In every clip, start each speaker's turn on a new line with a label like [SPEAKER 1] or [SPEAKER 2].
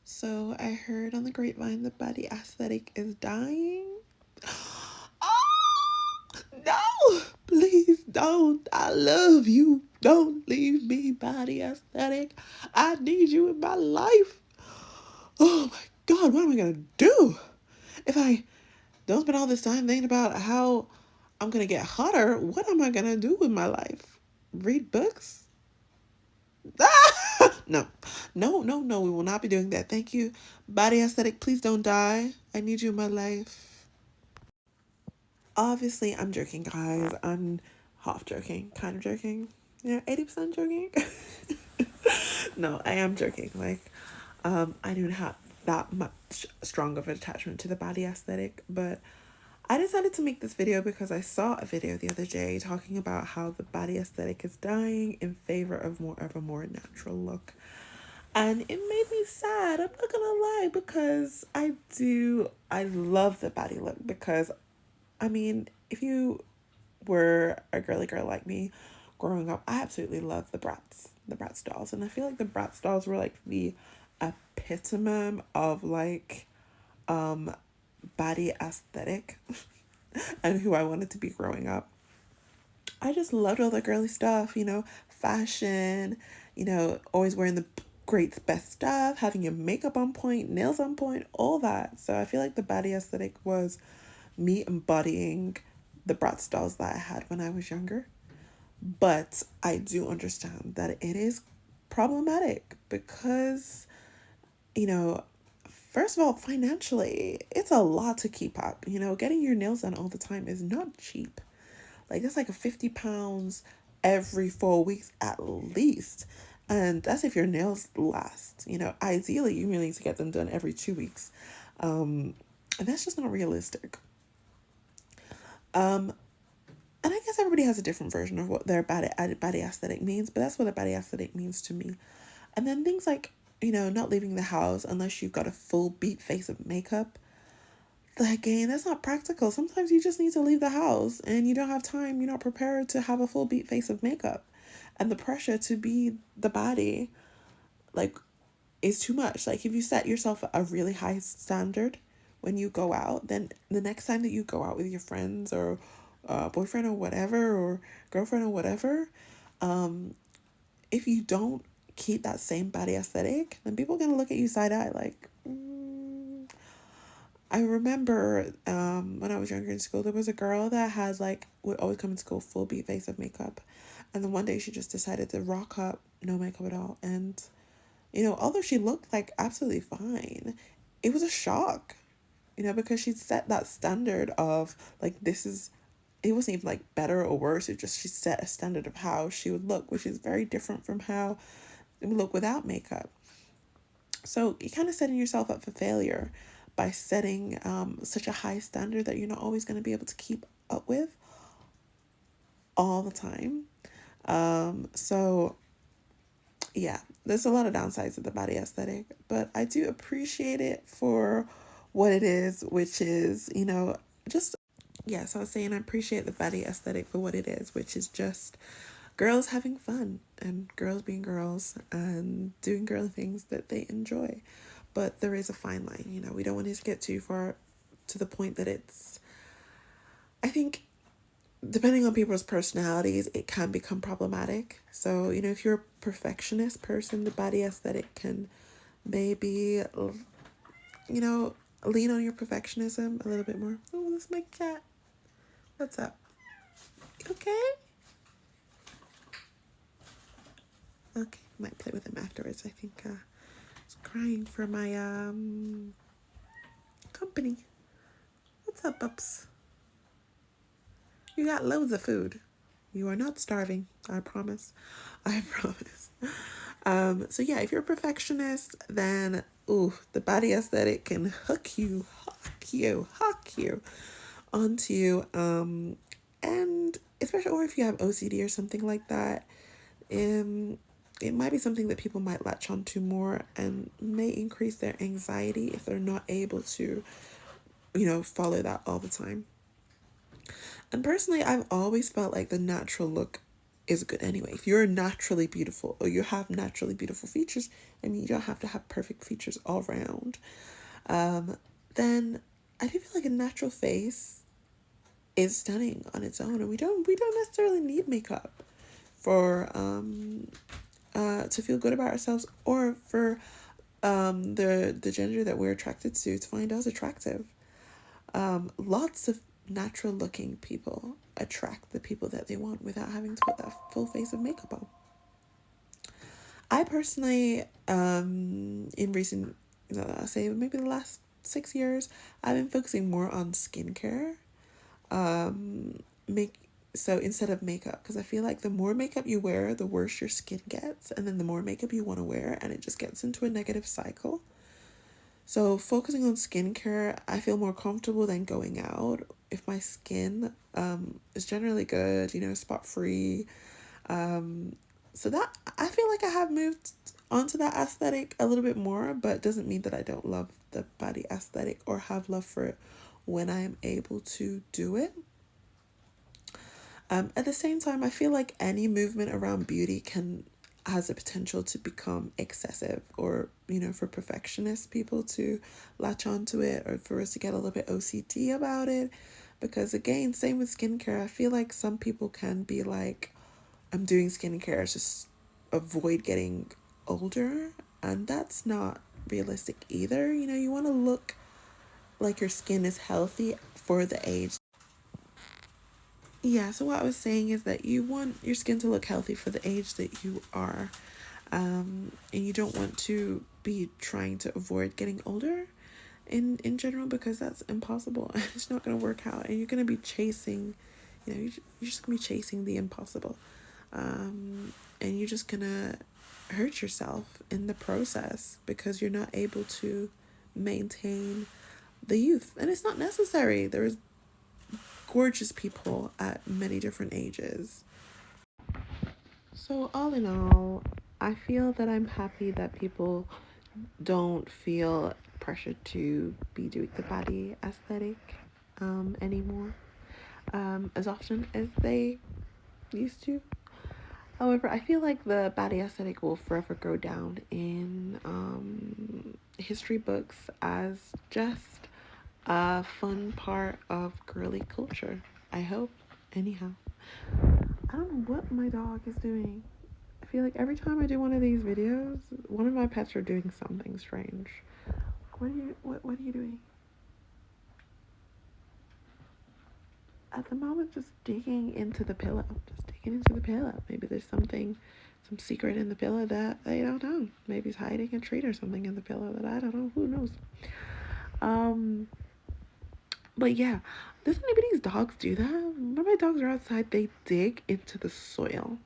[SPEAKER 1] So I heard on the grapevine the body aesthetic is dying. Oh, no! Please don't. I love you. Don't leave me, body aesthetic. I need you in my life. Oh my god, what am I gonna do? If I don't spend all this time thinking about how I'm gonna get hotter, what am I gonna do with my life? Read books? No, no, we will not be doing that. Thank you. Body aesthetic, please don't die. I need you in my life. Obviously, I'm joking, guys. I'm half joking, kind of joking. 80% joking. No, I am joking. I don't have that much strong of an attachment to the body aesthetic, but I decided to make this video because I saw a video the other day talking about how the body aesthetic is dying in favor of a more natural look. And it made me sad, I'm not gonna lie, because I love the body look. Because, I mean, if you were a girly girl like me growing up, I absolutely loved the Bratz dolls. And I feel like the Bratz dolls were like the epitome of body aesthetic and who I wanted to be growing up. I just loved all the girly stuff, fashion, always wearing the great best stuff, having your makeup on point, nails on point, all that. So I feel like the body aesthetic was me embodying the Bratz dolls that I had when I was younger. But I do understand that it is problematic because, you know, first of all, financially, it's a lot to keep up. Getting your nails done all the time is not cheap. Like, that's like £50 every 4 weeks at least. And that's if your nails last. Ideally, you really need to get them done every 2 weeks. And that's just not realistic. Um, and I guess everybody has a different version of what their body aesthetic means, but that's what a body aesthetic means to me. And then things like, not leaving the house unless you've got a full beat face of makeup. Again, that's not practical. Sometimes you just need to leave the house and you don't have time, you're not prepared to have a full beat face of makeup. And the pressure to be the body, like, is too much. Like, if you set yourself a really high standard when you go out, then the next time that you go out with your friends or boyfriend or whatever, or girlfriend or whatever, if you don't keep that same body aesthetic, then people are going to look at you side eye like, I remember when I was younger in school, there was a girl that had would always come in school full beat face of makeup. And then one day she just decided to rock up, no makeup at all. And, although she looked like absolutely fine, it was a shock, because she'd set that standard of it wasn't even better or worse. It just, she set a standard of how she would look, which is very different from how it would look without makeup. So you're kind of setting yourself up for failure by setting such a high standard that you're not always going to be able to keep up with all the time. So yeah, there's a lot of downsides to the body aesthetic, but I do appreciate it for what it is, which is, just, yeah, so I was saying I appreciate the body aesthetic for what it is, which is just girls having fun and girls being girls and doing girly things that they enjoy. But there is a fine line, we don't want it to get too far to the point that I think, depending on people's personalities, it can become problematic. So, if you're a perfectionist person, the body aesthetic can maybe, lean on your perfectionism a little bit more. Oh, that's my cat. What's up? Okay? Okay, might play with him afterwards. I think he's crying for my company. What's up, ups? You got loads of food. You are not starving. I promise. I promise. So yeah, if you're a perfectionist, then the body aesthetic can hook you onto you. And especially, or if you have OCD or something like that, it might be something that people might latch onto more and may increase their anxiety if they're not able to, follow that all the time. And personally, I've always felt like the natural look is good anyway. If you're naturally beautiful or you have naturally beautiful features, I mean, you don't have to have perfect features all around, then I do feel like a natural face is stunning on its own, and we don't necessarily need makeup for to feel good about ourselves, or for the gender that we're attracted to find us attractive. Lots of natural looking people attract the people that they want without having to put that full face of makeup on. I personally, in recent, I say maybe the last 6 years, I've been focusing more on skincare. Make so instead of makeup, because I feel like the more makeup you wear, the worse your skin gets, and then the more makeup you want to wear, and it just gets into a negative cycle. So focusing on skincare, I feel more comfortable than going out if my skin is generally good, spot free. So that I feel like I have moved onto that aesthetic a little bit more, but doesn't mean that I don't love the body aesthetic or have love for it when I am able to do it. At the same time, I feel like any movement around beauty has a potential to become excessive, or for perfectionist people to latch onto it, or for us to get a little bit OCD about it. Because again, same with skincare, I feel like some people can be like, I'm doing skincare to just avoid getting older, and that's not realistic either. You want to look like your skin is healthy for the age. Yeah, so what I was saying is that you want your skin to look healthy for the age that you are. And you don't want to be trying to avoid getting older in general, because that's impossible. It's not going to work out, and you're going to be chasing, you're just going to be chasing the impossible. And you're just going to hurt yourself in the process because you're not able to maintain the youth. And it's not necessary. There's gorgeous people at many different ages. So all in all, I feel that I'm happy that people don't feel pressured to be doing the body aesthetic anymore as often as they used to. However, I feel like the body aesthetic will forever go down in history books as just a fun part of girly culture. I hope. Anyhow, I don't know what my dog is doing. I feel like every time I do one of these videos, one of my pets are doing something strange. What are you doing? At the moment, just digging into the pillow. Just digging into the pillow. Maybe there's some secret in the pillow that I don't know. Maybe he's hiding a treat or something in the pillow that I don't know. Who knows? But yeah, does anybody's dogs do that? When my dogs are outside, they dig into the soil.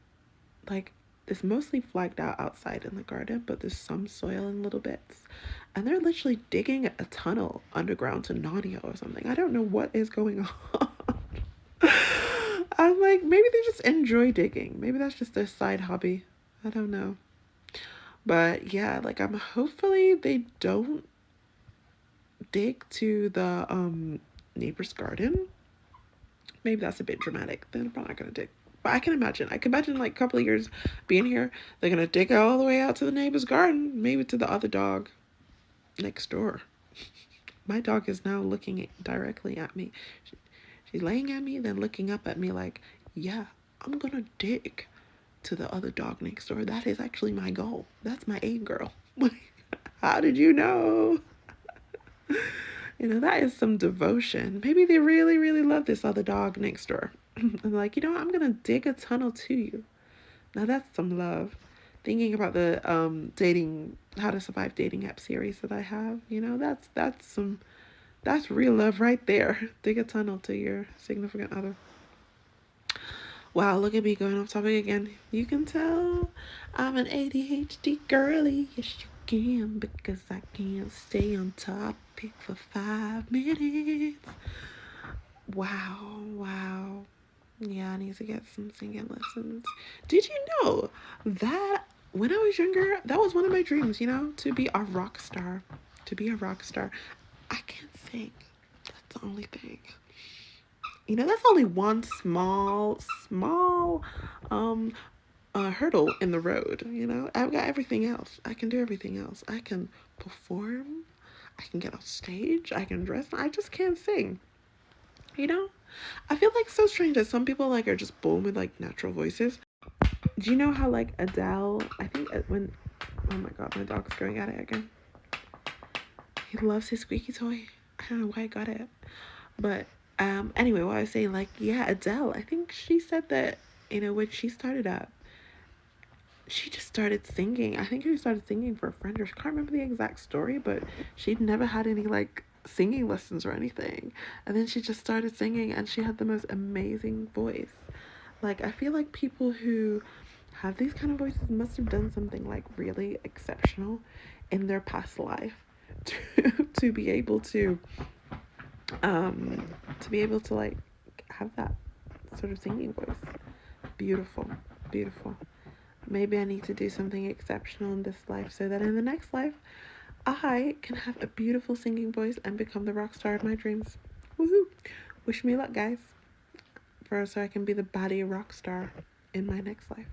[SPEAKER 1] Like, it's mostly flagged out outside in the garden, but there's some soil in little bits. And they're literally digging a tunnel underground to Nadia or something. I don't know what is going on. I'm like, maybe they just enjoy digging. Maybe that's just their side hobby. I don't know. But yeah, like, hopefully they don't dig to the neighbor's garden. Maybe that's a bit dramatic. Then I'm not gonna dig. But I can imagine like a couple of years being here, they're gonna dig all the way out to the neighbor's garden, maybe to the other dog next door. My dog is now looking directly at me. She's laying at me, then looking up at me like, yeah, I'm gonna dig to the other dog next door. That is actually my goal. That's my aim, girl. How did you know? That is some devotion. Maybe they really, really love this other dog next door. And like, I'm going to dig a tunnel to you. Now that's some love. Thinking about the How to Survive Dating app series that I have, that's real love right there. Dig a tunnel to your significant other. Wow, look at me going off topic again. You can tell I'm an ADHD girly. Yes, you can, because I can't stay on topic for 5 minutes. Wow. Yeah, I need to get some singing lessons. Did you know that when I was younger, that was one of my dreams, to be a rock star. To be a rock star. I can't sing. That's the only thing. You know, that's only one small um hurdle in the road. You know, I've got everything else. I can do everything else. I can perform. I can get on stage. I can dress. I just can't sing. You know, I feel like so strange that some people like are just born with like natural voices. Do you know how like Adele? I think when oh my god, my dog's going at it again. He loves his squeaky toy. I don't know why I got it, but anyway, what I was saying, like, yeah, Adele. I think she said that, you know, when she started up, she just started singing. I think she started singing for a friend, or I can't remember the exact story, but she'd never had any like singing lessons or anything. And then she just started singing, and she had the most amazing voice. Like, I feel like people who have these kind of voices must have done something like really exceptional in their past life to be able to be able to like have that sort of singing voice. Beautiful, beautiful. Maybe I need to do something exceptional in this life so that in the next life I can have a beautiful singing voice and become the rock star of my dreams. Woohoo! Wish me luck, guys, for so I can be the baddie rock star in my next life.